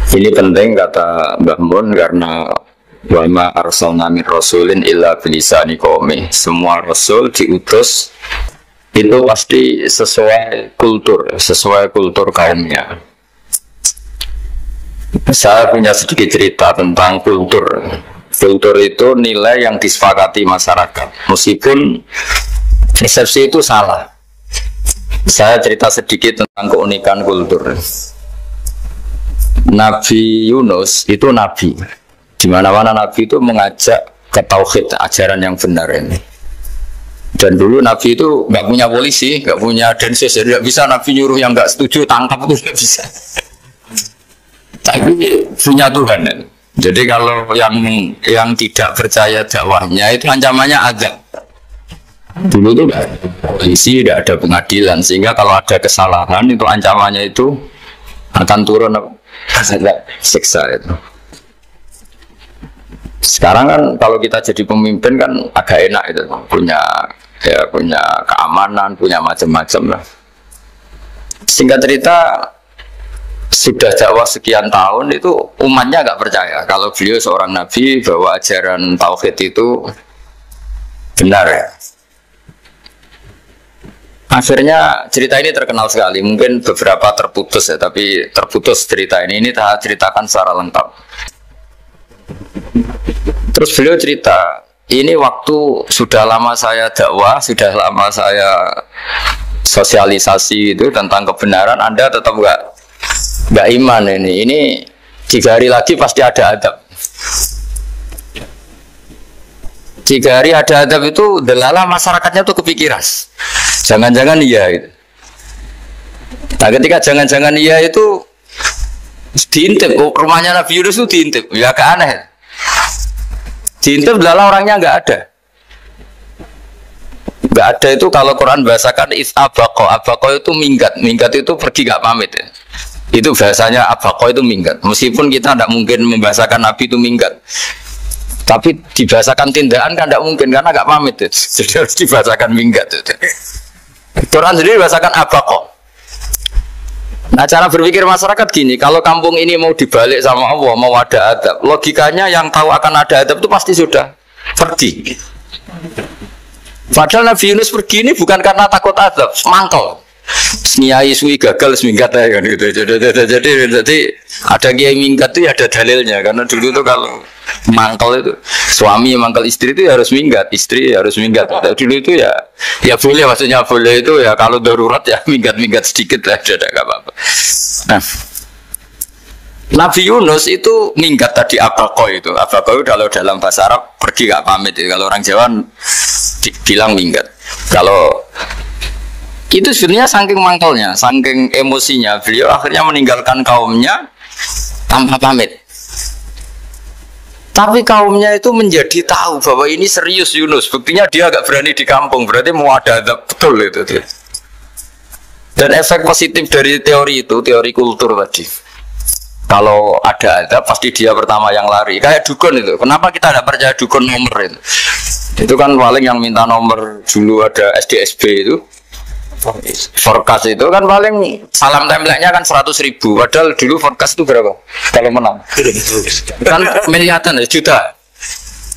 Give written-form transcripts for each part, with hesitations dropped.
Ini penting kata Mbah Mun karena wa ma arsalna min rasulin illa bilisani qaumi. Semua rasul diutus itu pasti sesuai kultur kaumnya. Saya punya sedikit cerita tentang kultur. Kultur itu nilai yang disepakati masyarakat, meskipun persepsi itu salah. Saya cerita sedikit tentang keunikan kultur. Nabi Yunus itu nabi. Di mana-mana nabi itu mengajak ke tauhid, ajaran yang benar ini. Dan dulu nabi itu nggak punya polisi, nggak punya densus, jadi nggak bisa nabi nyuruh yang nggak setuju tangkap, itu nggak bisa. Tapi punya Tuhan. Jadi kalau yang tidak percaya dakwahnya itu ancamannya azab. Dulu itu nggak ada polisi, tidak ada pengadilan, sehingga kalau ada kesalahan itu ancamannya itu akan turun siksa itu. Sekarang kan kalau kita jadi pemimpin kan agak enak itu, punya keamanan, punya macam-macam lah. Singkat cerita, sudah dakwah sekian tahun itu umatnya nggak percaya kalau beliau seorang nabi, bahwa ajaran tauhid itu benar ya. Akhirnya cerita ini terkenal sekali, mungkin beberapa terputus ya, tapi terputus cerita ini saya ceritakan secara lengkap. Terus beliau cerita, ini waktu sudah lama saya dakwah, sudah lama saya sosialisasi itu tentang kebenaran, Anda tetap nggak iman ini 3 hari lagi pasti ada adab. 3 hari ada adab itu delalah masyarakatnya tuh kepikiran. Jangan-jangan iya itu. Nah ketika jangan-jangan iya itu diintip, rumahnya Nabi Yunus itu diintip, ya agak aneh. Diintip delalah orangnya nggak ada. Nggak ada itu kalau Quran bahasakan abaqo itu minggat itu pergi nggak pamit ya. Itu bahasanya abaqo itu minggat. Meskipun kita tidak mungkin membahasakan Nabi itu minggat, tapi dibahasakan tindakan kan tidak mungkin karena nggak pamit ya. Jadi harus dibahasakan minggat itu. Quran sendiri bahasakan abaqo. Nah cara berpikir masyarakat gini, kalau kampung ini mau dibalik sama Allah, mau ada adab, logikanya yang tahu akan ada adab itu pasti sudah pergi. Padahal Nabi Yunus pergi ini bukan karena takut adab, mangkel. Nyai suwi gagal seminggat ya kan gitu. Jadi ada kiai minggat itu ya ada dalilnya, karena dulu tuh kalau mangkel itu suami mangkel istri itu ya harus minggat, istri ya harus minggat. Dulu itu ya boleh, maksudnya boleh itu ya kalau darurat ya minggat sedikit lah, ada nggak apa-apa. Nah, Nabi Yunus itu minggat tadi abaqo itu kalau dalam bahasa Arab pergi nggak pamit ya. Kalau orang Jawa bilang minggat. Kalau itu sebenarnya saking mangkelnya, saking emosinya, beliau akhirnya meninggalkan kaumnya tanpa pamit. Tapi kaumnya itu menjadi tahu bahwa ini serius Yunus. Buktinya dia agak berani di kampung, berarti mau ada adab betul itu. Dan efek positif dari teori itu, teori kultur tadi. Kalau ada adab pasti dia pertama yang lari. Kayak dukun itu. Kenapa kita tidak percaya dukun nomor itu? Itu kan paling yang minta nomor dulu ada SDSB itu. Forecast itu kan paling salam template-nya kan 100.000. Padahal dulu forecast itu berapa? Kalau menang kan miliaran juta.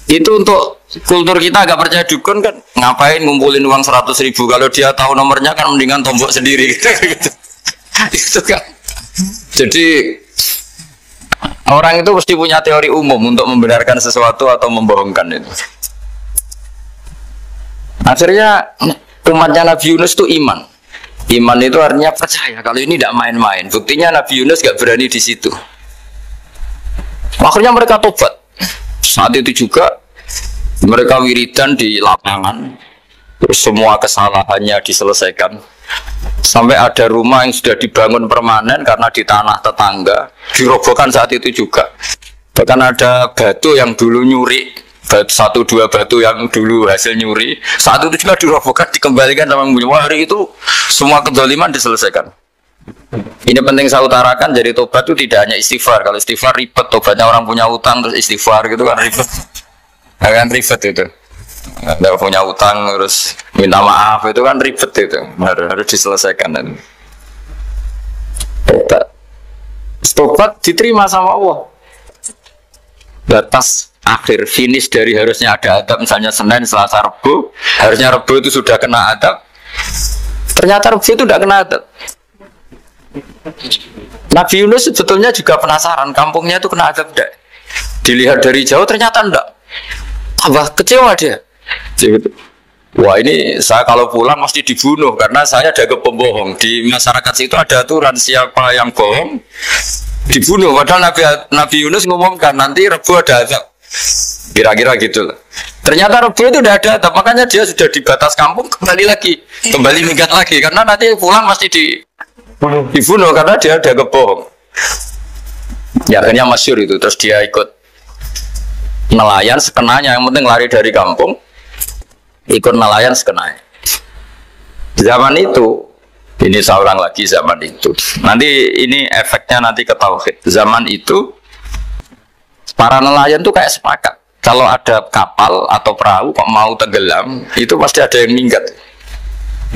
Itu untuk kultur kita agak percaya dukun kan, ngapain ngumpulin uang 100.000? Kalau dia tahu nomornya kan mendingan tombok sendiri gitu. Itu kan. Jadi orang itu mesti punya teori umum untuk membenarkan sesuatu atau membohongkan itu. Akhirnya umatnya Nabi Yunus itu iman. Iman itu artinya percaya kalau ini tidak main-main. Buktinya Nabi Yunus gak berani di situ. Akhirnya mereka tobat. Saat itu juga mereka wiridan di lapangan. Terus semua kesalahannya diselesaikan. Sampai ada rumah yang sudah dibangun permanen karena di tanah tetangga dirobohkan saat itu juga. Bahkan ada batu yang dulu nyuri, 1-2 batu yang dulu hasil nyuri, saat itu juga dirobohkan, dikembalikan sama penghuni. Hari itu semua kezaliman diselesaikan. Ini penting saya utarakan, jadi tobat itu tidak hanya istighfar. Kalau istighfar ribet, tobatnya orang punya utang terus istighfar gitu kan ribet. Kan ribet itu. Anda punya utang terus minta maaf itu kan ribet itu. Harus diselesaikan. Tobat. Tobat diterima sama Allah. Batas akhir finish dari harusnya ada adab misalnya Senin, Selasa, Rabu, harusnya Rabu itu sudah kena adab. Ternyata Rabu itu tidak kena adab. Nabi Yunus sebetulnya juga penasaran kampungnya itu kena adab tidak. Dilihat dari jauh ternyata enggak. Tambah kecewa dia. Wah ini saya kalau pulang mesti dibunuh karena saya ada pembohong. Di masyarakat situ ada aturan siapa yang bohong dibunuh. Padahal Nabi Yunus ngumumkan nanti Rebu ada azab. Kira-kira gitu lah. Ternyata Rebu itu udah ada azab, makanya dia sudah di batas kampung kembali minggat lagi karena nanti pulang mesti dibunuh karena dia ada kebohong. Ya akhirnya masyhur itu, terus dia ikut nelayan sekenanya, yang penting lari dari kampung. Ikut nelayan sekenanya. Zaman itu, ini seorang lagi zaman itu. Nanti ini efeknya nanti ke tauhid. Zaman itu para nelayan tuh kayak sepakat. Kalau ada kapal atau perahu kok mau tenggelam, itu pasti ada yang minggat.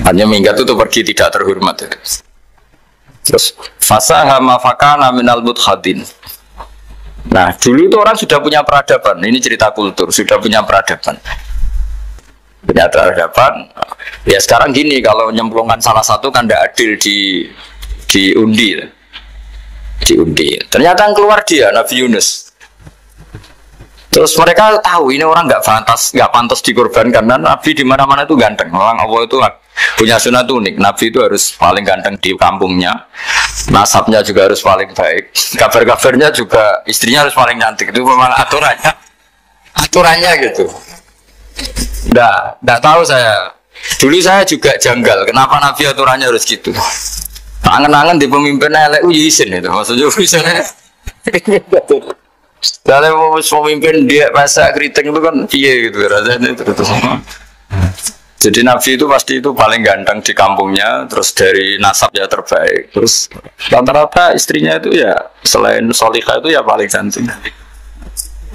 Hanya minggat itu pergi tidak terhormat. Terus fasahama fakana minal mudkhadin. Nah, dulu itu orang sudah punya peradaban. Ini cerita kultur, sudah punya peradaban. Punya peradaban. Ya sekarang gini, kalau nyemplungkan salah satu kan tidak adil diundi. Ternyata yang keluar dia Nabi Yunus. Terus mereka tahu ini orang nggak pantas dikorbankan karena Nabi di mana-mana itu ganteng. Orang Allah itu punya sunat unik. Nabi itu harus paling ganteng di kampungnya. Nasabnya juga harus paling baik. Kabar-kabarnya juga istrinya harus paling cantik. Itu memang aturannya gitu. Nggak tahu saya. Dulu saya juga janggal. Kenapa Nabi aturannya harus gitu? Angen-angen di pemimpinnya elek izin itu. Maksudnya misalnya. Kalau mau pemimpin dia masa keriting itu kan iya gitu rasanya terus. Jadi Nabi itu pasti itu paling ganteng di kampungnya, terus dari nasab ya terbaik, terus rata-rata istrinya itu ya selain solihah itu ya paling cantik.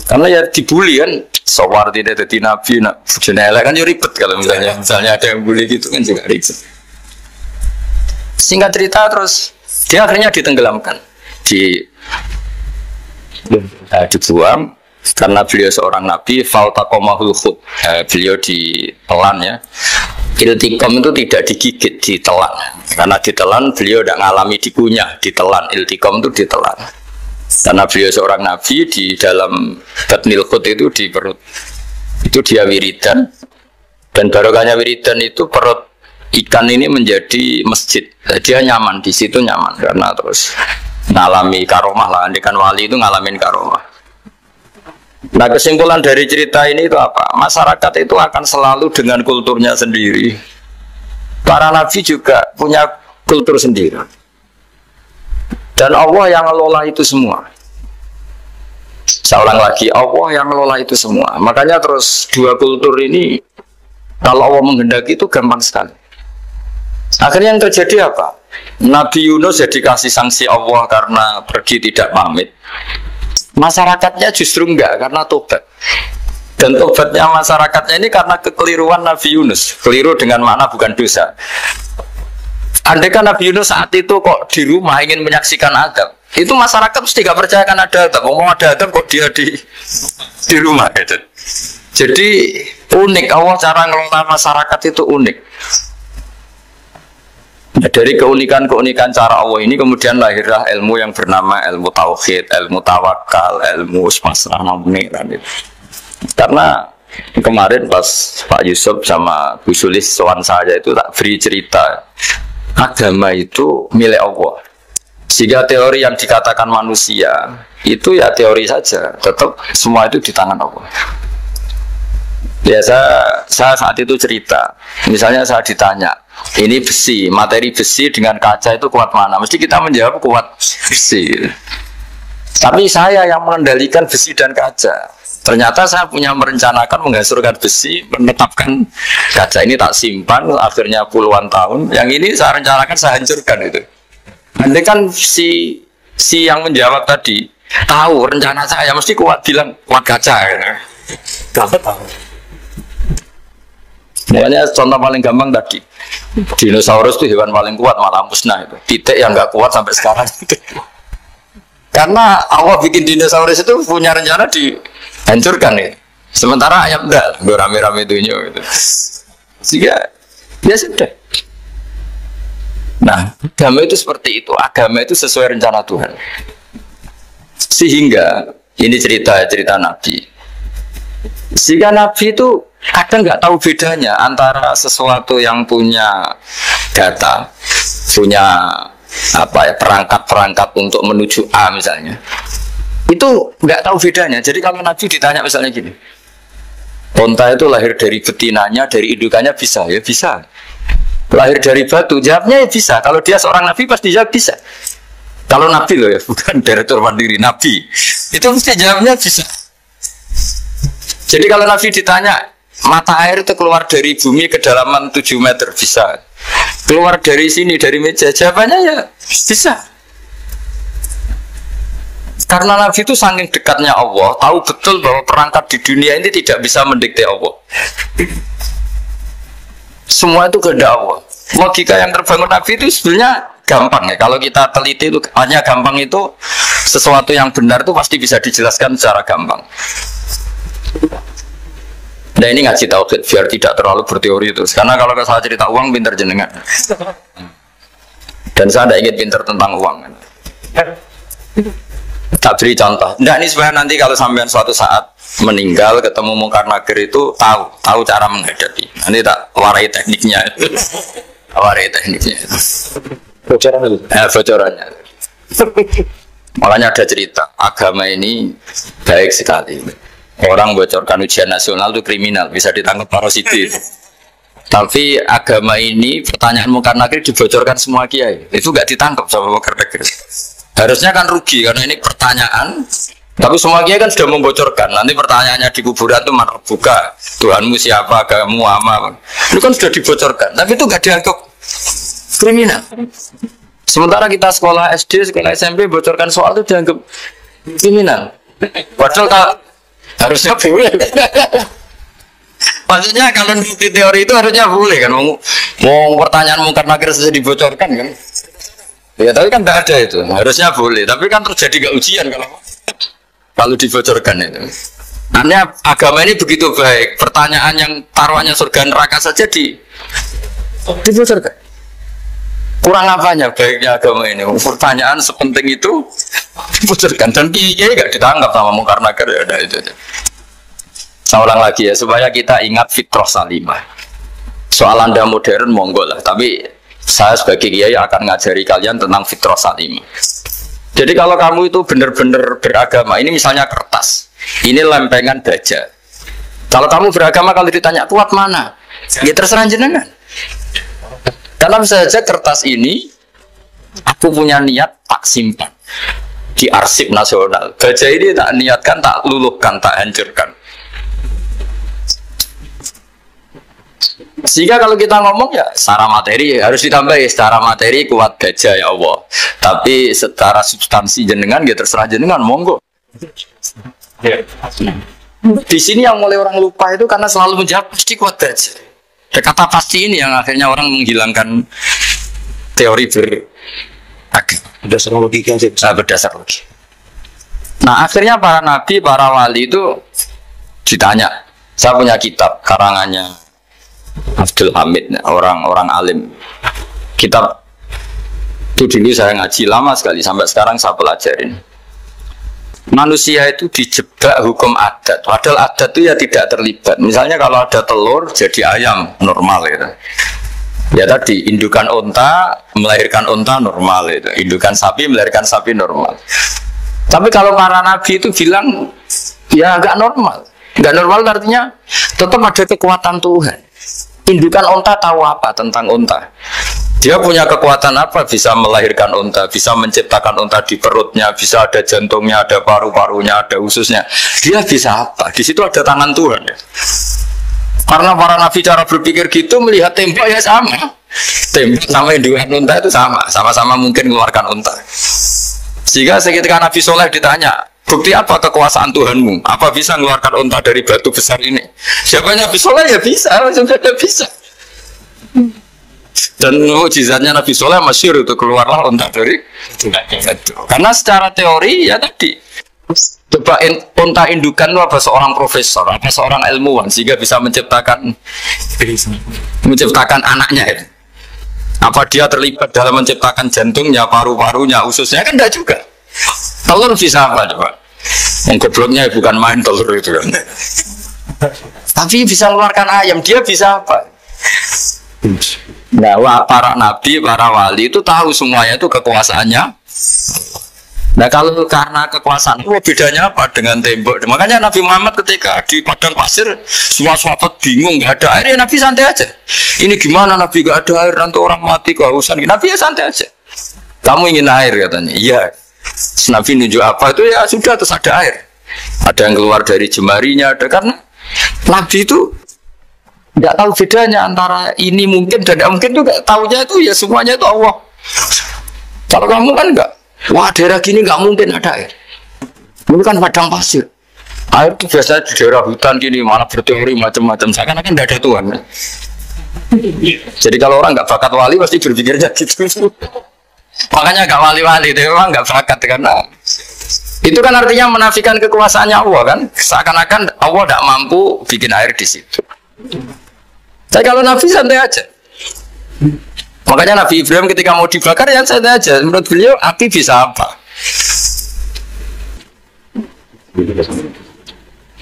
Karena ya dibully kan, sowar tidak jadi Nabi, jenela kan ya ribet kalau misalnya ada yang bully gitu kan juga ribet. Singkat cerita terus dia akhirnya ditenggelamkan, dibuang karena beliau seorang nabi. Faltaqomahul khut, beliau ditelan ya. Iltiqom itu tidak digigit, ditelan. Karena ditelan beliau tidak ngalami dikunyah, ditelan. Iltiqom itu ditelan. Karena beliau seorang nabi, di dalam batnil khut itu di perut itu dia wiridan, dan barokahnya wiridan itu perut ikan ini menjadi masjid. Dia nyaman di situ, nyaman karena terus ngalami karomah lah. Andikan wali itu ngalamin karomah. Nah kesimpulan dari cerita ini itu apa? Masyarakat itu akan selalu dengan kulturnya sendiri. Para nabi juga punya kultur sendiri. Dan Allah yang ngelola itu semua. Seorang lagi, Allah yang ngelola itu semua. Makanya terus dua kultur ini kalau Allah menghendaki itu gampang sekali. Akhirnya yang terjadi apa? Nabi Yunus jadi kasih sanksi Allah karena pergi tidak pamit. Masyarakatnya justru enggak karena tobat. Dan tobatnya masyarakatnya ini karena kekeliruan Nabi Yunus. Keliru dengan makna bukan dosa. Andai kan Nabi Yunus saat itu kok di rumah ingin menyaksikan adab, itu masyarakat mesti gak percaya kan ada adab. Ngomong ada adab kok dia di rumah gitu. Jadi unik, Allah cara ngelola masyarakat itu unik. Nah, dari keunikan cara Allah ini kemudian lahirlah ilmu yang bernama ilmu tauhid, ilmu tawakal, ilmu pasrah peniran itu. Karena kemarin pas Pak Yusuf sama Bu Sulis soal saya itu tak beri cerita, agama itu milik Allah. Sehingga teori yang dikatakan manusia itu ya teori saja, tetap semua itu di tangan Allah. Ya saya saat itu cerita, misalnya saya ditanya, ini besi, materi besi dengan kaca itu kuat mana? Mesti kita menjawab kuat besi. Tapi saya yang mengendalikan besi dan kaca. Ternyata saya punya merencanakan menghasilkan besi, menetapkan kaca ini tak simpan, akhirnya puluhan tahun. Yang ini saya rencanakan saya hancurkan itu. Nanti kan si yang menjawab tadi tahu rencana saya mesti kuat, bilang kuat kaca. Kamu tahu. Makanya contoh paling gampang tadi, dinosaurus itu hewan paling kuat malah musnah itu. Titik yang nggak kuat sampai sekarang. Karena Allah bikin dinosaurus itu punya rencana dihancurkan ya. Sementara ayam enggak, gue rame-rame dunia gitu. Sehingga ya sudah. Nah, agama itu seperti itu. Agama itu sesuai rencana Tuhan. Sehingga ini cerita Nabi. Sehingga Nabi itu kadang nggak tahu bedanya antara sesuatu yang punya data, punya perangkat-perangkat untuk menuju A misalnya. Itu nggak tahu bedanya. Jadi kalau Nabi ditanya misalnya gini, onta itu lahir dari betinanya, dari indukannya bisa, ya bisa. Lahir dari batu, jawabnya ya bisa. Kalau dia seorang Nabi pasti jawab bisa. Kalau Nabi loh ya, bukan direktur mandiri, Nabi. Itu mesti jawabnya bisa. Jadi kalau Nabi ditanya, mata air itu keluar dari bumi kedalaman 7 meter, bisa. Keluar dari sini, dari meja, jawabannya ya bisa. Karena Nabi itu saking dekatnya Allah, tahu betul bahwa perangkat di dunia ini tidak bisa mendikte Allah. Semua itu kehendak Allah. Logika yang terbangun Nabi itu sebenarnya gampang ya. Kalau kita teliti itu hanya gampang itu sesuatu yang benar itu pasti bisa dijelaskan secara gampang. Nah ini ngaji tauhid biar tidak terlalu berteori itu. Karena kalau saya cerita uang pinter jenengan. Dan saya tidak ingin pinter tentang uang. Tak beri contoh. Nah ini sebenarnya nanti kalau sampai suatu saat meninggal ketemu Mungkar Nakir itu tahu cara menghadapi. Nanti tak warai tekniknya. Warai tekniknya. Bocoran itu. Bocorannya. Makanya ada cerita agama ini baik sekali. Orang bocorkan ujian nasional itu kriminal, bisa ditangkap parositi. Tapi agama ini pertanyaan Mungkar Nakir dibocorkan semua kiai. Itu nggak ditangkap sama Mungkar Nakir. Harusnya kan rugi karena ini pertanyaan. Tapi semua kiai kan sudah membocorkan. Nanti pertanyaannya di kuburan itu mana buka Tuhanmu siapa, agamamu apa. Itu kan sudah dibocorkan. Tapi itu nggak dianggap kriminal. Sementara kita sekolah SD, sekolah SMP bocorkan soal itu dianggap kriminal. Padahal harusnya boleh. Maksudnya kalau di teori itu harusnya boleh kan. Mau pertanyaan Mungkar Nakir saja dibocorkan kan. Ya tapi kan tidak ada itu. Harusnya boleh. Tapi kan terjadi gak ujian kalau dibocorkan itu. Artinya agama ini begitu baik. Pertanyaan yang taruhannya surga neraka saja dibocorkan. Kurang apanya baiknya agama ini? Pertanyaan sepenting itu dibocorkan dan kiai gak ditangkap sama Mungkar Nakir ya udah itu aja. Saya ulang lagi ya supaya kita ingat fitrah salimah. Soal Anda modern monggo lah, tapi saya sebagai kiai akan ngajari kalian tentang fitrah salimah. Jadi kalau kamu itu benar-benar beragama, ini misalnya kertas, ini lempengan baja. Kalau kamu beragama kalau ditanya kuat mana, ya terserah jenengan. Karena saja kertas ini aku punya niat tak simpan di arsip nasional. Baja ini tak niatkan, tak luluhkan, tak hancurkan. Sehingga kalau kita ngomong ya secara materi harus ditambah ya, secara materi kuat gajah ya Allah. Tapi secara substansi jenengan ya terserah jenengan monggo. Di sini yang mulai orang lupa itu karena selalu menjawab pasti kuat gajah. Kata pasti ini yang akhirnya orang menghilangkan teori berdasar logika sih. Berdasar logika. Nah akhirnya para nabi, para wali itu ditanya. Saya punya kitab karangannya Abdul Hamid, orang alim. Kitab itu dulu saya ngaji lama sekali, sampai sekarang saya pelajarin. Manusia itu dijebak hukum adat, padahal adat itu ya tidak terlibat. Misalnya kalau ada telur jadi ayam normal gitu. Ya tadi indukan onta melahirkan onta normal itu, indukan sapi melahirkan sapi normal. Tapi kalau para nabi itu bilang ya nggak normal. Nggak normal artinya tetap ada kekuatan Tuhan. Indukan onta tahu apa tentang onta? Dia punya kekuatan apa? Bisa melahirkan onta, bisa menciptakan onta di perutnya, bisa ada jantungnya, ada paru-parunya, ada ususnya. Dia bisa apa? Di situ ada tangan Tuhan. Ya. Karena para nabi cara berpikir gitu melihat tembok ya sama. Tembok sama indukan onta itu sama-sama mungkin mengeluarkan onta. Sehingga ketika Nabi Soleh ditanya, bukti apa kekuasaan Tuhanmu? Apa bisa mengeluarkan onta dari batu besar ini? Siapa Nabi Soleh ya bisa, sudah bisa. Dan mukjizatnya Nabi Soleh masyhur itu keluarlah unta dari batu. Karena secara teori ya tadi coba unta indukan itu apa seorang profesor, apa seorang ilmuwan sehingga bisa menciptakan anaknya ya. Apa dia terlibat dalam menciptakan jantungnya, paru-parunya, ususnya kan enggak juga. Telur bisa apa coba? Yang gobloknya bukan main telur itu kan. Tapi bisa mengeluarkan ayam, dia bisa apa? Nah, para nabi, para wali itu tahu semuanya itu kekuasaannya. Nah, kalau karena kekuasaan, bedanya apa dengan tembok? Makanya Nabi Muhammad ketika di padang pasir, semua sahabat bingung, nggak ada air, ya Nabi santai aja. Ini gimana Nabi nggak ada air, nanti orang mati kehausan. Nabi ya santai aja. Kamu ingin air katanya, iya. Nabi nunjuk apa itu ya sudah terus ada air. Ada yang keluar dari jemarinya, ada karena Nabi itu nggak tahu bedanya antara ini mungkin dan tidak mungkin juga. Tahunya itu ya semuanya itu Allah. Kalau kamu kan enggak, wah daerah gini nggak mungkin ada air. Ini kan padang pasir. Air itu biasanya di daerah hutan gini malah berteori macam-macam. Seakan-akan tidak ada Tuhan. Jadi kalau orang nggak bakat wali pasti berpikirnya gitu. Makanya nggak wali-wali, dia memang nggak bakat karena itu kan artinya menafikan kekuasaannya Allah kan. Seakan-akan Allah tidak mampu bikin air di situ. Tapi kalau Nabi santai aja. Makanya Nabi Ibrahim ketika mau dibakar ya santai aja. Menurut beliau api bisa apa?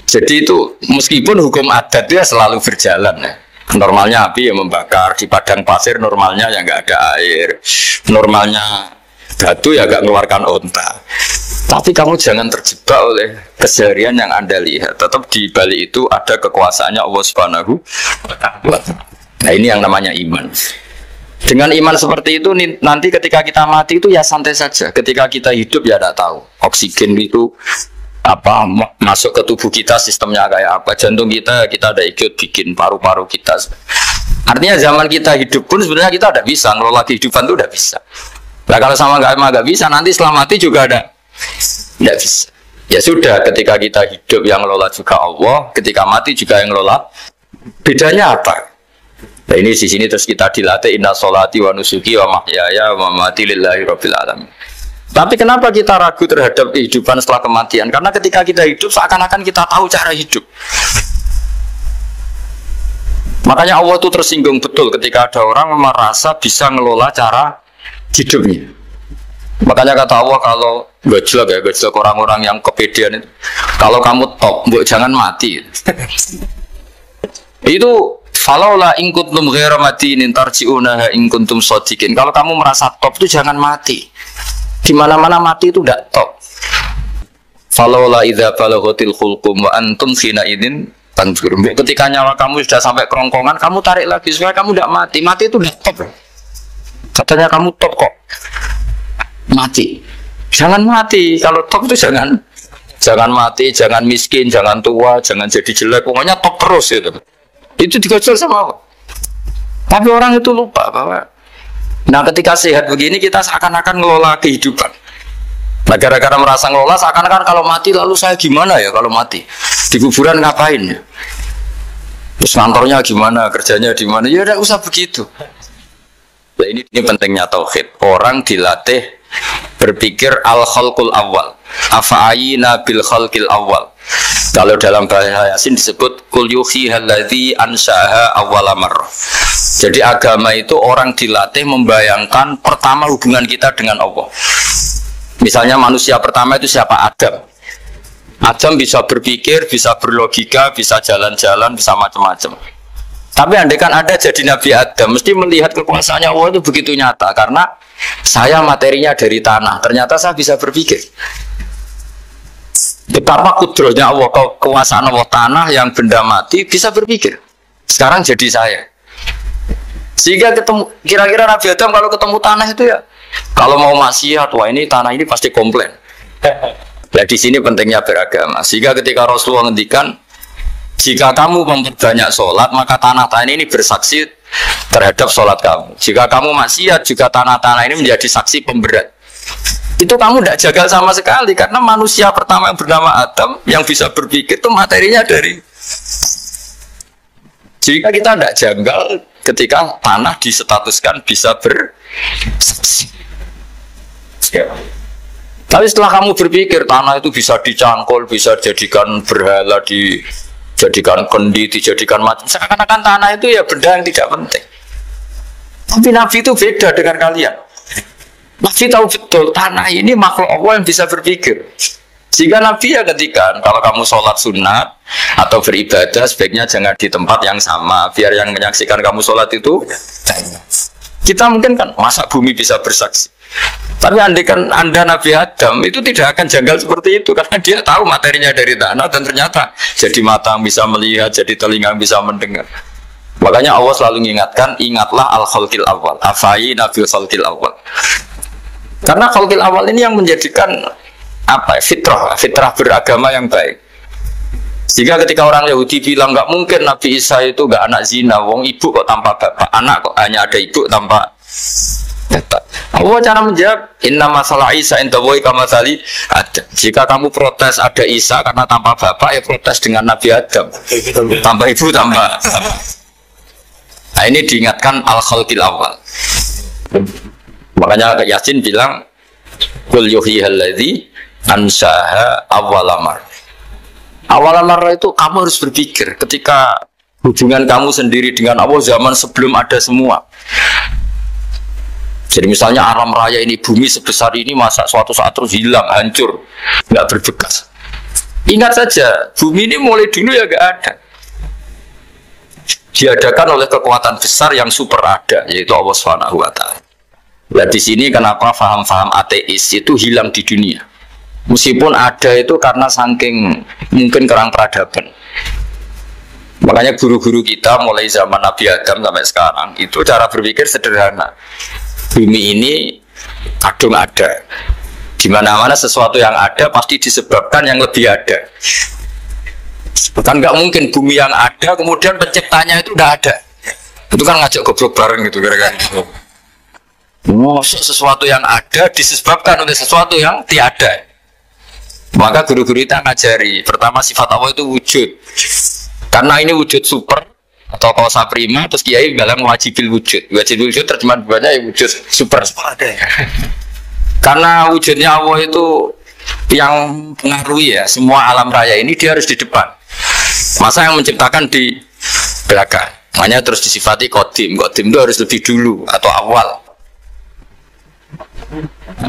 Jadi itu meskipun hukum adat itu ya selalu berjalan ya. Normalnya api yang membakar di padang pasir, normalnya ya nggak ada air, normalnya batu ya nggak mengeluarkan onta. Tapi kamu jangan terjebak oleh keseharian yang Anda lihat. Tetap di balik itu ada kekuasaannya Allah Subhanahu wa Ta'ala. Nah ini yang namanya iman. Dengan iman seperti itu nanti ketika kita mati itu ya santai saja. Ketika kita hidup ya tidak tahu oksigen itu apa masuk ke tubuh kita sistemnya kayak apa, jantung kita ada ikut bikin, paru-paru kita. Artinya zaman kita hidup pun sebenarnya kita tidak bisa ngelola kehidupan itu tidak bisa. Nah kalau sama nggak bisa nanti setelah mati juga ada tidak bisa. Ya sudah ketika kita hidup yang ngelola juga Allah, ketika mati juga yang ngelola. Bedanya apa? Nah ini di sini terus kita dilatih inna sholati wa nusuki wa mahyaya wa mamati lillahi rabbil alamin. Tapi kenapa kita ragu terhadap kehidupan setelah kematian? Karena ketika kita hidup seakan-akan kita tahu cara hidup. Makanya Allah itu tersinggung betul ketika ada orang merasa bisa ngelola cara hidupnya. Makanya kata Allah kalau gojlok orang-orang yang kepedean itu, kalau kamu top, jangan mati. Itu falaula in kuntum ghairu matin tarji'unaha in kuntum shadiqin. Kalau kamu merasa top itu jangan mati. Di mana-mana mati itu tidak top. Falaula idza balaghatil khulqum wa antum khina idzin tanzurun. Ketika nyawa kamu sudah sampai kerongkongan, kamu tarik lagi supaya kamu tidak mati. Mati itu tidak top. Katanya kamu top kok. Mati. Jangan mati. Kalau top itu jangan mati, jangan miskin, jangan tua, jangan jadi jelek. Pokoknya top terus itu. Itu digojol sama Allah. Tapi orang itu lupa bahwa nah ketika sehat begini kita seakan-akan ngelola kehidupan. Nah gara-gara merasa ngelola seakan-akan kalau mati lalu saya gimana ya kalau mati? Di kuburan ngapain ya? Terus kantornya gimana? Kerjanya di mana? Ya udah usah begitu. Nah, ini pentingnya tauhid. Orang dilatih berpikir al-khalqul awal. Afa'ayina bil khalqil awal. Kalau dalam bahasa Yasin disebut kul yuhi alladzi anshaha awwala marrah. Jadi agama itu orang dilatih membayangkan pertama hubungan kita dengan Allah. Misalnya manusia pertama itu siapa? Adam. Adam bisa berpikir, bisa berlogika, bisa jalan-jalan, bisa macam-macam. Tapi andai kan ada jadi Nabi Adam, mesti melihat kekuasaannya Allah itu begitu nyata. Karena saya materinya dari tanah, ternyata saya bisa berpikir. Betapa kudrohnya Allah, kekuasaan Allah tanah yang benda mati bisa berpikir. Sekarang jadi saya. Sehingga ketemu kira-kira Nabi Adam kalau ketemu tanah itu ya, kalau mau maksiat, wah ini tanah ini pasti komplain. Nah di sini pentingnya beragama. Sehingga ketika Rasulullah ngendikan, jika kamu memperbanyak sholat, maka tanah-tanah ini bersaksi terhadap sholat kamu. Jika kamu maksiat, juga tanah-tanah ini menjadi saksi pemberat. Itu kamu tidak jaga sama sekali, karena manusia pertama yang bernama Adam yang bisa berpikir itu materinya dari. Jika kita tidak janggal, ketika tanah disetatuskan bisa bersaksi. Ya. Tapi setelah kamu berpikir tanah itu bisa dicangkul, bisa dijadikan berhala, dijadikan kendi, dijadikan macam, seakan-akan tanah itu ya benda yang tidak penting. Tapi Nabi itu beda dengan kalian. Nabi tahu betul tanah ini makhluk Allah yang bisa berpikir. Sehingga Nabi ya ketika kalau kamu sholat sunat atau beribadah sebaiknya jangan di tempat yang sama, biar yang menyaksikan kamu sholat itu kita mungkin kan masa bumi bisa bersaksi. Tapi andaikan Anda Nabi Adam itu tidak akan janggal seperti itu karena dia tahu materinya dari tanah dan ternyata jadi mata bisa melihat, jadi telinga bisa mendengar. Makanya Allah selalu mengingatkan, ingatlah al-khalqil awal, afai nabil khalqil awal. Karena khalqil awal ini yang menjadikan apa? Fitrah beragama yang baik. Sehingga ketika orang Yahudi bilang nggak mungkin Nabi Isa itu nggak anak zina, wong ibu kok tanpa bapak, anak kok hanya ada ibu tanpa bapak. Allah cara menjawab, inna masalah Isa indawohi kamasali ada. Jika kamu protes ada Isa karena tanpa bapak, ya protes dengan Nabi Adam, tanpa ibu tanpa. Nah ini diingatkan al-khalqil awal. Makanya Yasin bilang, qul yuhyihal ladzi ansaha awwalamar. Awal marah itu kamu harus berpikir ketika hubungan kamu sendiri dengan Allah zaman sebelum ada semua. Jadi misalnya alam raya ini, bumi sebesar ini masa suatu saat terus hilang, hancur, nggak berbekas. Ingat saja, bumi ini mulai dulu ya nggak ada. Diadakan oleh kekuatan besar yang super ada, yaitu Allah Subhanahu wa Ta'ala. Nah di sini kenapa faham-faham ateis itu hilang di dunia. Meskipun ada itu karena saking mungkin kurang peradaban. Makanya guru-guru kita mulai zaman Nabi Adam sampai sekarang itu cara berpikir sederhana. Bumi ini kadung ada. Di mana-mana sesuatu yang ada pasti disebabkan yang lebih ada. Kan nggak mungkin bumi yang ada kemudian penciptanya itu udah ada. Itu kan ngajak goblok bareng gitu kira-kira. Sesuatu yang ada disebabkan oleh sesuatu yang tiada. Maka guru-guru kita ngajari pertama sifat Allah itu wujud, karena ini wujud super atau kausa prima, terus kiai bilang wajibil wujud. Wajibil wujud terjemahan buahnya ya wujud super. Karena wujudnya Allah itu yang pengaruhi ya semua alam raya ini, dia harus di depan. Masa yang menciptakan di belakang. Makanya terus disifati qadim. Qadim itu harus lebih dulu atau awal.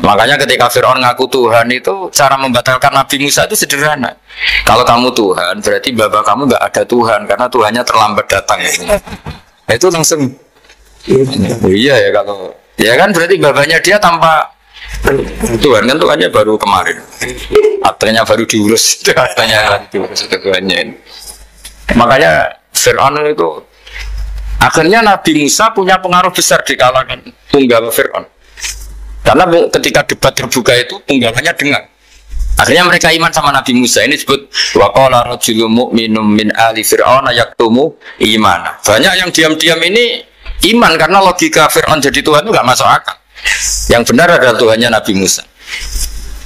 Makanya ketika Fir'aun ngaku Tuhan itu cara membatalkan Nabi Musa itu sederhana. Kalau kamu Tuhan berarti bapak kamu nggak ada Tuhan karena Tuhannya terlambat datang. Itu langsung iya ya kalau ya kan berarti bapaknya dia tanpa Tuhan kan Tuhannya baru kemarin. Akhirnya baru diurus katanya diurus Tuhannya ini. Makanya Fir'aun itu akhirnya Nabi Musa punya pengaruh besar di kalangan tunggal Fir'aun. Karena ketika debat terbuka itu tunggakannya dengar. Akhirnya mereka iman sama Nabi Musa. Ini disebut waqala rajulun mu'minun min ali fir'auna yaktumu imana. Banyak yang diam-diam ini iman karena logika Fir'aun jadi Tuhan itu nggak masuk akal. Yang benar adalah Tuhannya Nabi Musa.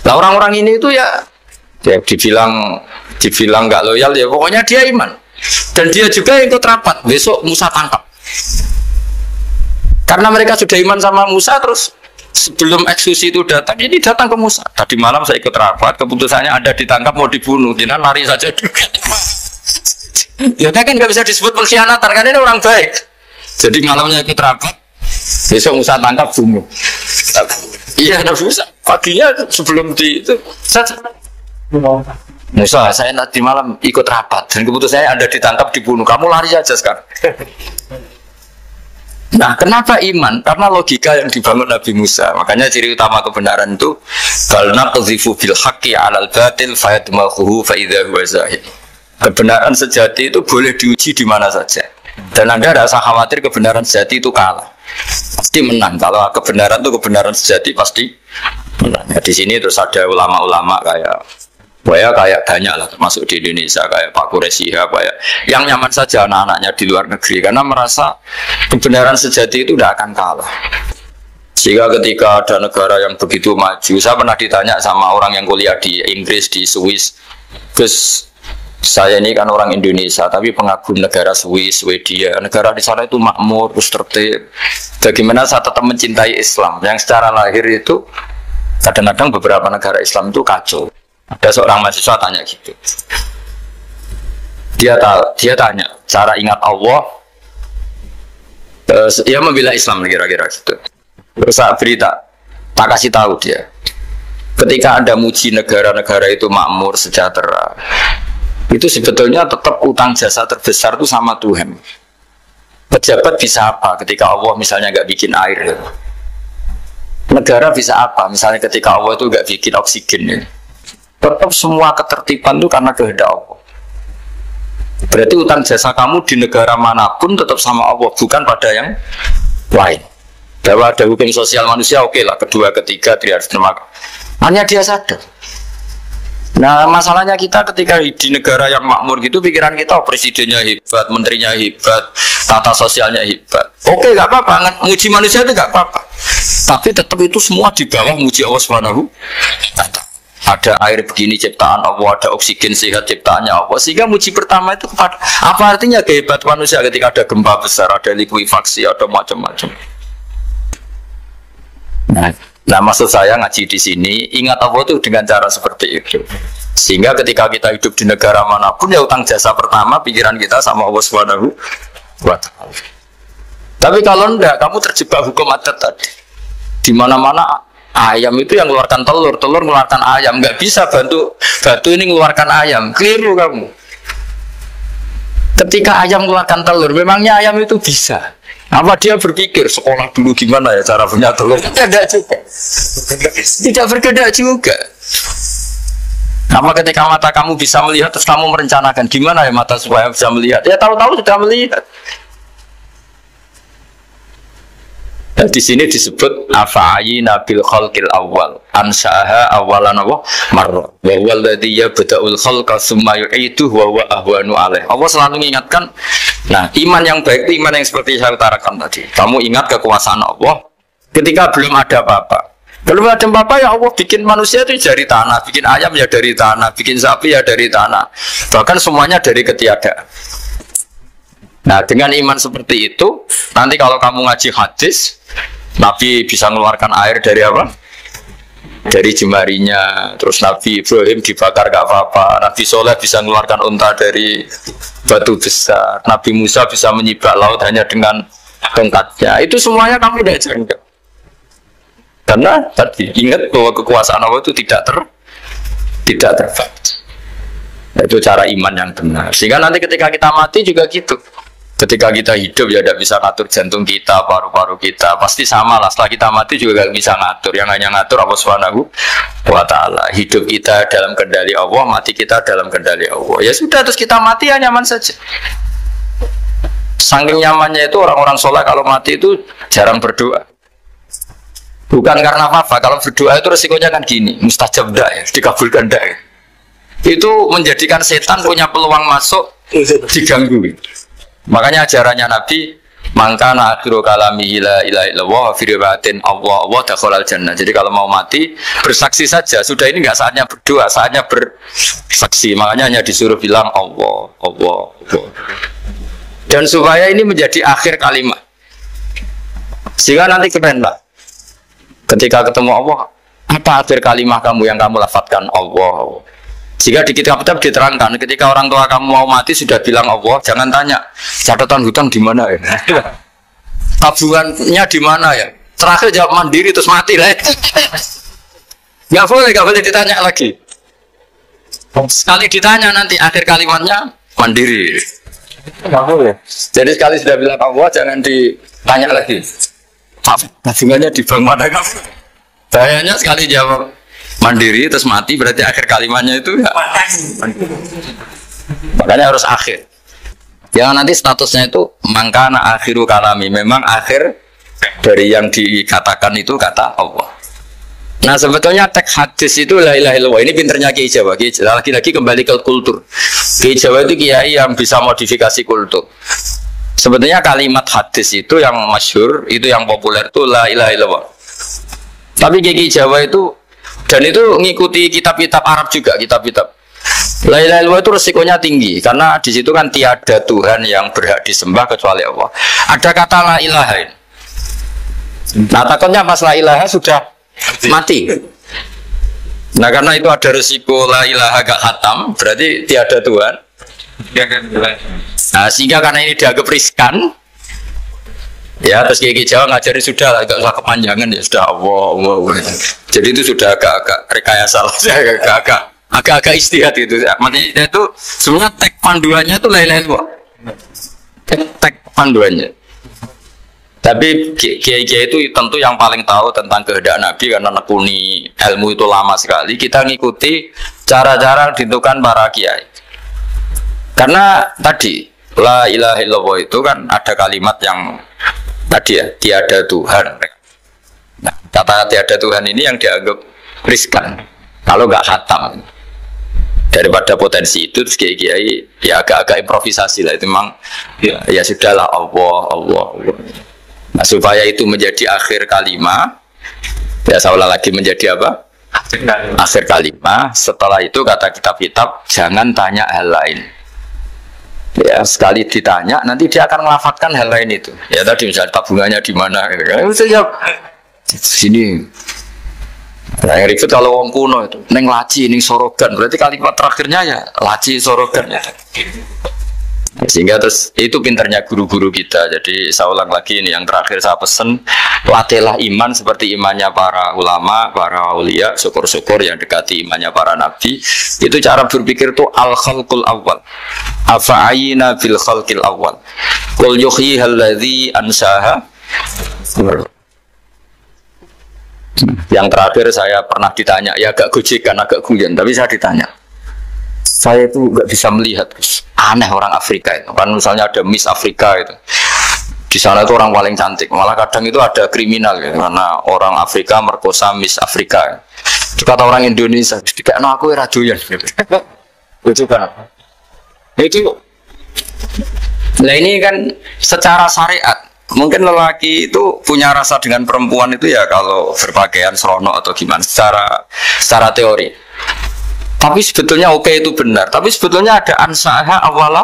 Nah orang-orang ini itu ya dibilang nggak loyal ya pokoknya dia iman. Dan dia juga ikut rapat. Besok Musa tangkap. Karena mereka sudah iman sama Musa terus. Sebelum eksekusi itu datang, ini datang ke Musa. Tadi malam saya ikut rapat, keputusannya Anda ditangkap mau dibunuh, jangan lari saja juga. Ya kan nggak bisa disebut pengkhianatan, karena ini orang baik. Jadi malamnya ikut rapat, besok Musa tangkap bunuh. Iya, ada Musa. Paginya sebelum itu, Musa, saya nanti malam ikut rapat dan keputusannya Anda ditangkap dibunuh. Kamu lari aja sekarang. Nah, kenapa iman? Karena logika yang dibangun Nabi Musa. Makanya ciri utama kebenaran itu bal naqdhifu bil haqqi 'alal batil fayadmaghuhu fa idza huwa zahid. Kebenaran sejati itu boleh diuji di mana saja. Dan Anda tidak usah khawatir kebenaran sejati itu kalah. Pasti menang. Kalau kebenaran itu kebenaran sejati pasti menang. Ya, di sini terus ada ulama-ulama kayak banyak lah termasuk di Indonesia kayak Pak Quraisyihab kayak yang nyaman saja anak-anaknya di luar negeri karena merasa kebenaran sejati itu tidak akan kalah. Sehingga ketika ada negara yang begitu maju, saya pernah ditanya sama orang yang kuliah di Inggris, di Swiss, terus Saya ini kan orang Indonesia, tapi pengagum negara Swiss, Swedia. Negara di sana itu makmur, terus tertib. Bagaimana saya tetap mencintai Islam? Yang secara lahir itu, kadang-kadang beberapa negara Islam itu kacau. Ada seorang mahasiswa tanya gitu. Dia tanya, cara ingat Allah, dia membela Islam kira-kira gitu. Terus saya berita, tak kasih tahu dia. Ketika Anda muji negara-negara itu makmur, sejahtera, itu sebetulnya tetap utang jasa terbesar itu sama Tuhan. Pejabat bisa apa ketika Allah misalnya nggak bikin air? Negara bisa apa misalnya ketika Allah itu nggak bikin oksigen? Tetap semua ketertiban itu karena kehendak Allah. Berarti utang jasa kamu di negara manapun tetap sama Allah, bukan pada yang lain. Bahwa ada hukum sosial manusia, oke lah, kedua, ketiga, dia harus terima. Hanya dia sadar. Nah, masalahnya kita ketika di negara yang makmur gitu, pikiran kita, oh, presidennya hebat, menterinya hebat, tata sosialnya hebat. Oke, nggak apa-apa, muji manusia itu nggak apa-apa. Tapi tetap itu semua di bawah muji Allah Subhanahu. Ada air begini ciptaan Allah, ada oksigen sehat ciptaannya Allah. Sehingga muji pertama itu kepada apa artinya kehebatan manusia ketika ada gempa besar, ada likuifaksi, ada macam-macam. Nah, maksud saya ngaji di sini, ingat Allah itu dengan cara seperti itu. Sehingga ketika kita hidup di negara manapun, ya utang jasa pertama pikiran kita sama Allah Subhanahu wa Ta'ala. Tapi kalau enggak, kamu terjebak hukum adat tadi. Di mana-mana ayam itu yang mengeluarkan telur, telur mengeluarkan ayam. Nggak bisa batu ini mengeluarkan ayam. Keliru kamu. Ketika ayam mengeluarkan telur, memangnya ayam itu bisa? Apa dia berpikir sekolah dulu gimana ya cara punya telur? Tidak juga. Tidak bergerak juga. Apa ketika mata kamu bisa melihat terus kamu merencanakan gimana ya mata supaya bisa melihat? Ya tahu-tahu sudah melihat. Dan di sini disebut afa'ayina bil khalqil awal ansa'aha awalan Allah marra wa huwa alladhi yabda'ul khalqa tsumma yu'iduhu wa huwa ahwanu alaih. Allah selalu mengingatkan, nah, iman yang baik itu iman yang seperti saya utarakan tadi. Kamu ingat kekuasaan Allah ketika belum ada apa-apa. Belum ada apa-apa ya Allah bikin manusia itu dari tanah, bikin ayam ya dari tanah, bikin sapi ya dari tanah. Bahkan semuanya dari ketiadaan. Nah, dengan iman seperti itu, nanti kalau kamu ngaji hadis, Nabi bisa mengeluarkan air dari apa? Dari jemarinya. Terus Nabi Ibrahim dibakar gak apa-apa. Nabi Soleh bisa mengeluarkan unta dari batu besar. Nabi Musa bisa menyibak laut hanya dengan tongkatnya. Itu semuanya kamu udah jangka. Karena tadi ingat bahwa kekuasaan Allah itu tidak terbatas. Itu cara iman yang benar. Sehingga nanti ketika kita mati juga gitu. Ketika kita hidup ya tidak bisa ngatur jantung kita, paru-paru kita, pasti sama lah. Setelah kita mati juga gak bisa ngatur. Yang hanya ngatur Allah Subhanahu wa Ta'ala. Hidup kita dalam kendali Allah, mati kita dalam kendali Allah. Ya sudah, terus kita mati ya nyaman saja. Saking nyamannya itu orang-orang soleh kalau mati itu jarang berdoa. Bukan karena apa-apa. Kalau berdoa itu resikonya kan gini, mustajab dak ya, dikabulkan dak ya. Itu menjadikan setan punya peluang masuk, diganggu. Makanya ajarannya Nabi, mangkana akhiru kalami la ilaha illallah fi riwayatin Allah dakhalal jannah. Jadi kalau mau mati bersaksi saja, sudah ini enggak saatnya berdoa, saatnya bersaksi. Makanya hanya disuruh bilang Allah, Allah, Allah. Dan supaya ini menjadi akhir kalimat. Sehingga nanti keren lah. Ketika ketemu Allah, apa akhir kalimat kamu yang kamu lafadzkan Allah, Allah. Jika di kitab-kitab diterangkan, ketika orang tua kamu mau mati sudah bilang Allah, jangan tanya catatan hutang di mana ya, tabungannya di mana ya. Terakhir jawab mandiri terus mati lah. Nggak boleh ditanya lagi. Sekali ditanya nanti akhir kalimatnya mandiri. Nggak boleh. Jadi sekali sudah bilang Allah, jangan ditanya lagi. Tabungannya di bank mana kamu? Bahayanya sekali jawab mandiri terus mati, berarti akhir kalimatnya itu ya. Makanya harus akhir. Yang nanti statusnya itu mangkana akhiru kalami, memang akhir dari yang dikatakan itu kata Allah. Nah, sebetulnya teks hadis itu la ilaha illallah. Ini pinternya Kiai Jawa. Lagi-lagi kembali ke kultur. Kiai Jawa itu kiai yang bisa modifikasi kultur. Sebetulnya kalimat hadis itu yang masyhur, itu yang populer itu la ilaha illallah. Tapi Kiai Jawa itu, dan itu ngikuti kitab-kitab Arab juga, kitab-kitab. La ilaha illallah itu resikonya tinggi karena di situ kan tiada Tuhan yang berhak disembah kecuali Allah. Ada kata la ilaha. Nah takutnya pas la ilaha sudah mati. Nah karena itu ada resiko la ilaha gak khatam, berarti tiada Tuhan. Nah sehingga karena ini dianggap riskan, ya terus Kiai Jawa ngajari sudah lah, gak usah kepanjangan ya sudah Allah. Jadi itu sudah agak-agak rekayasa lah, agak-agak istihad itu. Maksudnya itu sebenarnya teks panduannya itu lain-lain kok. Teks panduannya. Tapi kiai-kiai itu tentu yang paling tahu tentang kehendak Nabi karena nekuni ilmu itu lama sekali. Kita ngikuti cara-cara ditentukan para kiai. Karena tadi la ilaha illallah itu kan ada kalimat yang tadi ya tiada Tuhan. Nah, kata tiada Tuhan ini yang dianggap riskan kalau nggak khatam. Daripada potensi itu terus kiai-kiai ya agak-agak improvisasi lah itu memang ya sudahlah Allah. Nah, supaya itu menjadi akhir kalimat, ya saya ulang lagi menjadi apa? Akhir kalimat. Setelah itu kata kitab-kitab jangan tanya hal lain. Ya sekali ditanya nanti dia akan melafatkan hal lain itu. Ya tadi misalnya tabungannya di mana? Sini. Nah, yang ribet kalau wong kuno itu neng laci, neng sorogan. Berarti kalimat terakhirnya ya laci sorogan ya. Sehingga terus itu pinternya guru-guru kita. Jadi saya ulang lagi ini yang terakhir saya pesen, latihlah iman seperti imannya para ulama, para aulia, syukur-syukur yang dekati imannya para nabi. Itu cara berpikir tuh al-khalqul awal. Afa'ayina bil khalqil awal. Qul yuhyihal ladzi anshaha. Yang terakhir saya pernah ditanya, ya agak gojekan, agak guyon, tapi saya ditanya. Saya itu nggak bisa melihat, aneh orang Afrika itu. Kan misalnya ada Miss Afrika itu, di sana itu orang paling cantik. Malah kadang itu ada kriminal gitu, karena orang Afrika merkosa Miss Afrika. Itu kata orang Indonesia, kayak no aku radoyan gitu. Itu kan, itu. Nah ini kan secara syariat, mungkin lelaki itu punya rasa dengan perempuan itu ya kalau berpakaian serono atau gimana, secara teori. Tapi sebetulnya oke itu benar. Tapi sebetulnya ada ansaha awala.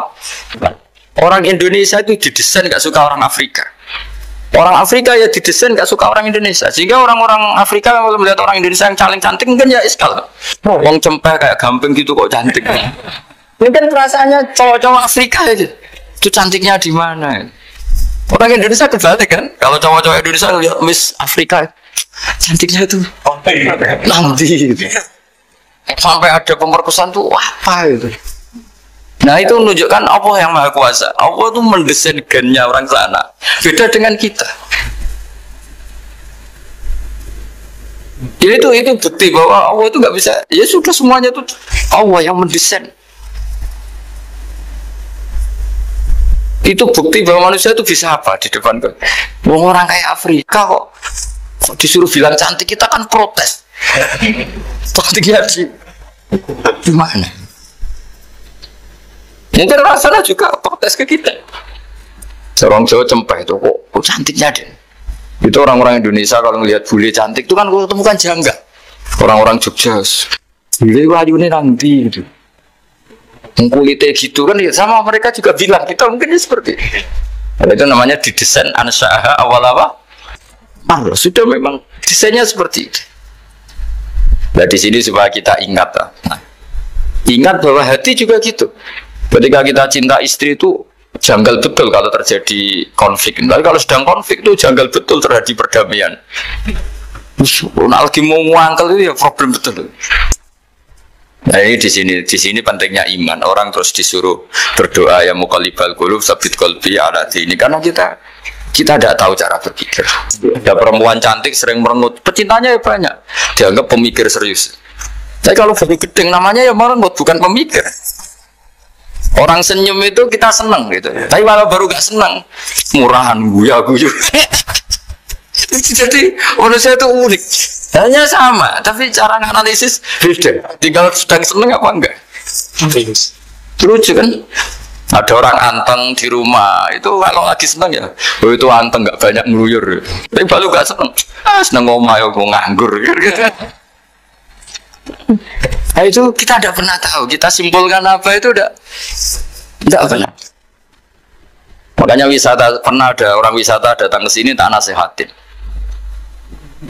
Orang Indonesia itu didesain gak suka orang Afrika. Orang Afrika ya didesain gak suka orang Indonesia. Sehingga orang-orang Afrika kalau melihat orang Indonesia yang paling cantik mungkin ya iskal. Wong cempeh kayak gampang gitu kok cantik. Mungkin perasaannya cowok-cowok Afrika aja. Itu cantiknya di mana? Orang Indonesia kebalik kan? Kalau cowok-cowok Indonesia lihat Miss Afrika, cantiknya itu nanti gitu. Sampai ada pemerkosaan tuh apa itu? Nah itu menunjukkan Allah yang Maha Kuasa. Allah itu mendesain gennya orang sana. Beda dengan kita. Ya itu bukti bahwa Allah itu nggak bisa. Ya sudah semuanya itu Allah yang mendesain. Itu bukti bahwa manusia itu bisa apa di depan ke orang kayak Afrika kok disuruh bilang cantik kita kan protes. Cantiknya di mana? Mungkin rasanya juga protes ke kita. Seorang Jawa cempeh itu kok cantiknya deh. Itu orang-orang Indonesia kalau melihat bule cantik itu kan kok temukan janggal. Orang-orang Jogja, bule wayune nanti gitu. Kulitnya gitu kan ya sama mereka juga bilang kita mungkin seperti itu namanya didesain ansaha awal apa? Allah sudah memang desainnya seperti itu. Nah di sini supaya kita ingat, ingat bahwa hati juga gitu. Ketika kita cinta istri itu janggal betul kalau terjadi konflik. Tapi kalau sedang konflik itu janggal betul terjadi perdamaian. Nah, lagi mau ngangkel itu ya problem betul. Nah ini di sini pentingnya iman. Orang terus disuruh berdoa ya muqallibal qulub tsabit qalbi ala dini. Karena kita tidak tahu cara berpikir. Ada perempuan cantik sering merengut, pecintanya ya banyak. Dianggap pemikir serius. Tapi kalau baru gedeng namanya ya merengut, bukan pemikir. Orang senyum itu kita senang gitu. Tapi kalau baru gak senang, murahan guya-guyu. Jadi manusia itu unik. Hanya sama, tapi cara analisis beda. Tinggal sedang seneng apa enggak? Lucu kan? Ada orang anteng di rumah itu kalau lagi seneng ya, oh itu anteng nggak banyak ngeluyur. Tapi baru nggak seneng, seneng ngomong ya mau nganggur. Nah, itu kita tidak pernah tahu. Kita simpulkan apa itu tidak pernah. Makanya wisata, pernah ada orang wisata datang ke sini tak nasihatin.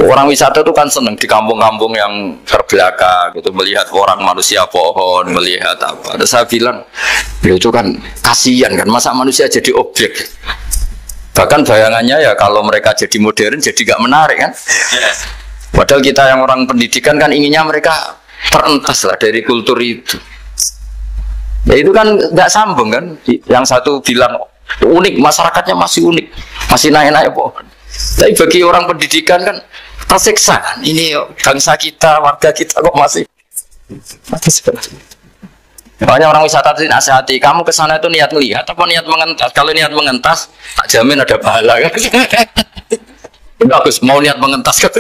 Orang wisata itu kan senang di kampung-kampung yang terbelakang gitu, melihat orang manusia pohon, melihat apa. Ada saya bilang, ya itu kan kasihan kan, masa manusia jadi objek. Bahkan bayangannya ya kalau mereka jadi modern jadi gak menarik kan. Padahal kita yang orang pendidikan kan inginnya mereka terentas lah dari kultur itu. Ya itu kan gak sambung kan. Yang satu bilang unik, masyarakatnya masih unik, masih naik-naik pohon. Tapi bagi orang pendidikan kan tersiksa kan. Ini bangsa kita, warga kita kok masih seperti itu. Makanya orang wisata itu nasihati, kamu ke sana itu niat melihat apa niat mengentas? Kalau niat mengentas, tak jamin ada pahala kan. Bagus, mau niat mengentas kan.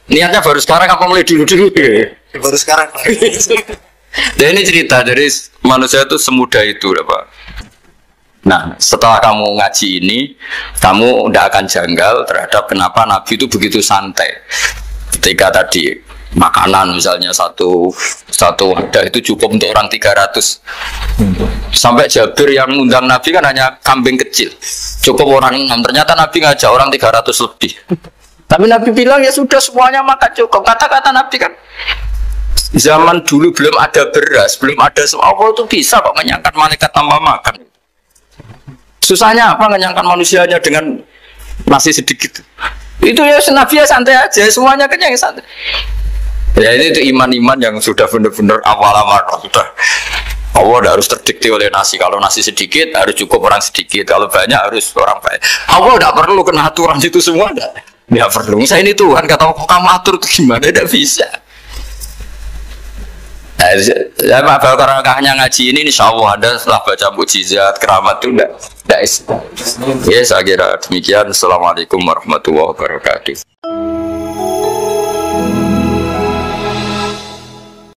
Niatnya baru sekarang apa mulai dulu? Baru sekarang. Dan ini cerita dari manusia itu semudah itu, Pak. Nah, setelah kamu ngaji ini, kamu tidak akan janggal terhadap kenapa Nabi itu begitu santai. Ketika tadi makanan misalnya satu wadah itu cukup untuk orang 300. Sampai Jabir yang undang Nabi kan hanya kambing kecil, cukup orang 6. Ternyata Nabi ngajak orang 300 lebih. Tapi Nabi bilang ya sudah semuanya makan cukup. Kata-kata Nabi kan, zaman dulu belum ada beras, belum ada semua, Allah itu bisa kok menyangkat malaikat tanpa makan. Susahnya apa menyangkan manusianya dengan nasi sedikit? Itu ya Nabi ya santai aja, semuanya kenyang santai. Ya ini itu iman-iman yang sudah benar-benar awal sudah. Allah tidak harus terdikte oleh nasi. Kalau nasi sedikit harus cukup orang sedikit. Kalau banyak harus orang banyak. Allah tidak perlu kena aturan itu semua. Tidak perlu. Saya ini Tuhan kata kok kamu atur itu gimana? Tidak bisa. Nah, ya kalau hanya ngaji ini insya Allah Anda setelah baca mukjizat keramat itu tidak. Ya saya kira demikian. Assalamualaikum warahmatullahi wabarakatuh.